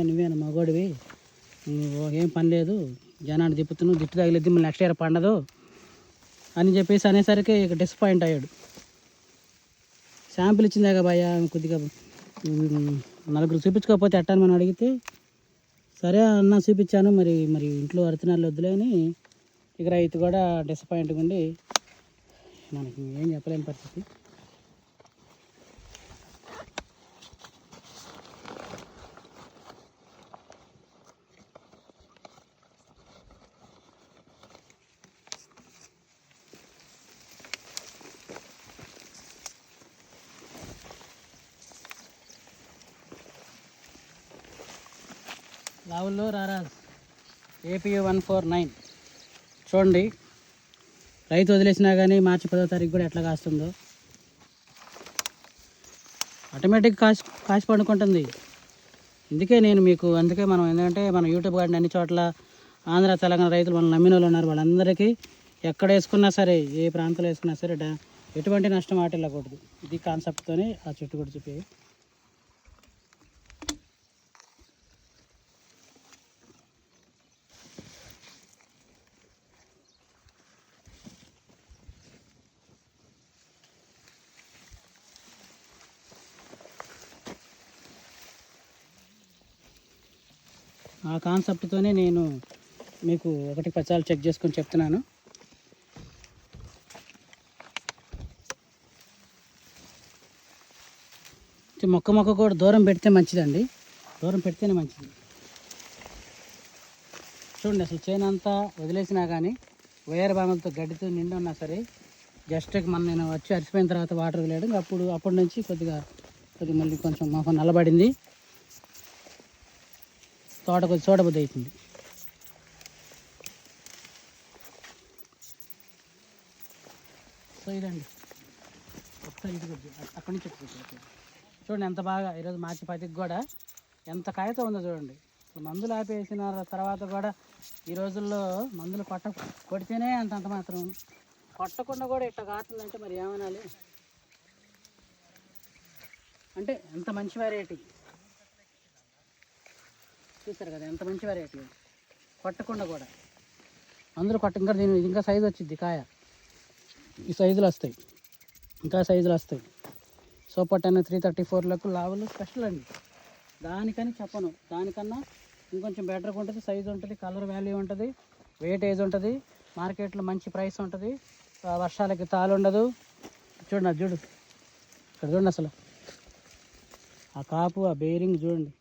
నువ్వేనా మగోడివి, ఏం పని లేదు, జనాన్ని తిప్పుతున్నావు, దిట్టు తగిలిద్ది, మళ్ళీ నెక్స్ట్ ఇయర్ పండదు అని చెప్పేసి అనేసరికి ఇక డిసప్పాయింట్ అయ్యాడు. శాంపిల్ ఇచ్చిందాక భయ కొద్దిగా నలుగురు చూపించుకోకపోతే ఎట్టాను మనం అడిగితే, సరే అన్న చూపించాను, మరి ఇంట్లో అరుతున్నారు వద్దులే అని ఇక రైతు కూడా డిసప్పాయింట్గా ఉండి మనకి ఏం చెప్పలేని పరిస్థితి. లావుల్లో రారాజ్ ఏపీ 149 చూడండి, రైతు వదిలేసినా కానీ మార్చి 10వ తారీఖు కూడా ఎట్లా కాస్తుందో ఆటోమేటిక్ కాసి పండుకుంటుంది. అందుకే మనం ఎందుకంటే మన యూట్యూబ్ గార్డెన్ అన్ని చోట్ల ఆంధ్ర తెలంగాణ రైతులు మనం నమ్మిన వాళ్ళు ఉన్నారు. వాళ్ళందరికీ ఎక్కడ వేసుకున్నా సరే, ఏ ప్రాంతంలో వేసుకున్నా సరే ఎటువంటి నష్టం ఆటెళ్ళకూడదు. ఇది కాన్సెప్ట్తోనే ఆ చెట్టు కూడా చెప్పి ఆ కాన్సెప్ట్తోనే నేను మీకు ఒకటి పచ్చాలు చెక్ చేసుకొని చెప్తున్నాను. మొక్క కూడా దూరం పెడితే మంచిదండి, దూరం పెడితేనే మంచిది. చూడండి, అసలు చేను అంతా వదిలేసినా కానీ వేరే భాగంతో గడ్డితో నిండి ఉన్నా సరే, జస్ట్ నేను వచ్చి అరిసిపోయిన తర్వాత వాటర్ వదిలేయడం, అప్పటి నుంచి కొద్దిగా మళ్ళీ కొంచెం మొహం నల్లబడింది, తోట కొద్ది చూడబుద్ధి అవుతుంది. సో ఇదండి ఒకసారి ఇది అక్కడి నుంచి చూడండి ఎంత బాగా ఈరోజు మార్చి 10కి కూడా ఎంత కాయతో ఉందో చూడండి. మందులు ఆపేసిన తర్వాత కూడా ఈ రోజుల్లో మందులు కొడితేనే అంత మాత్రం, కొట్టకుండా కూడా ఇట్లా కాస్తుందంటే మరి ఏమనాలి. అంటే ఎంత మంచి వెరైటీ చూసారు కదా, ఎంత మంచి వెరైటీ, కొట్టకుండా కూడా అందరూ ఇంకా ఇంకా సైజు వచ్చింది కాయ, ఈ సైజులు వస్తాయి, ఇంకా సైజులు వస్తాయి. సూపర్ 10 334లకు లావులు స్పెషల్ అండి, దానికని చెప్పను, దానికన్నా ఇంకొంచెం బెటర్గా ఉంటుంది, సైజు ఉంటుంది, కలర్ వాల్యూ ఉంటుంది, వెయిటేజ్ ఉంటుంది, మార్కెట్లో మంచి ప్రైస్ ఉంటుంది, వర్షాలకి తాలు ఉండదు. చూడండి ఇక్కడ చూడండి, అసలు ఆ కాపు, ఆ బేరింగ్ చూడండి.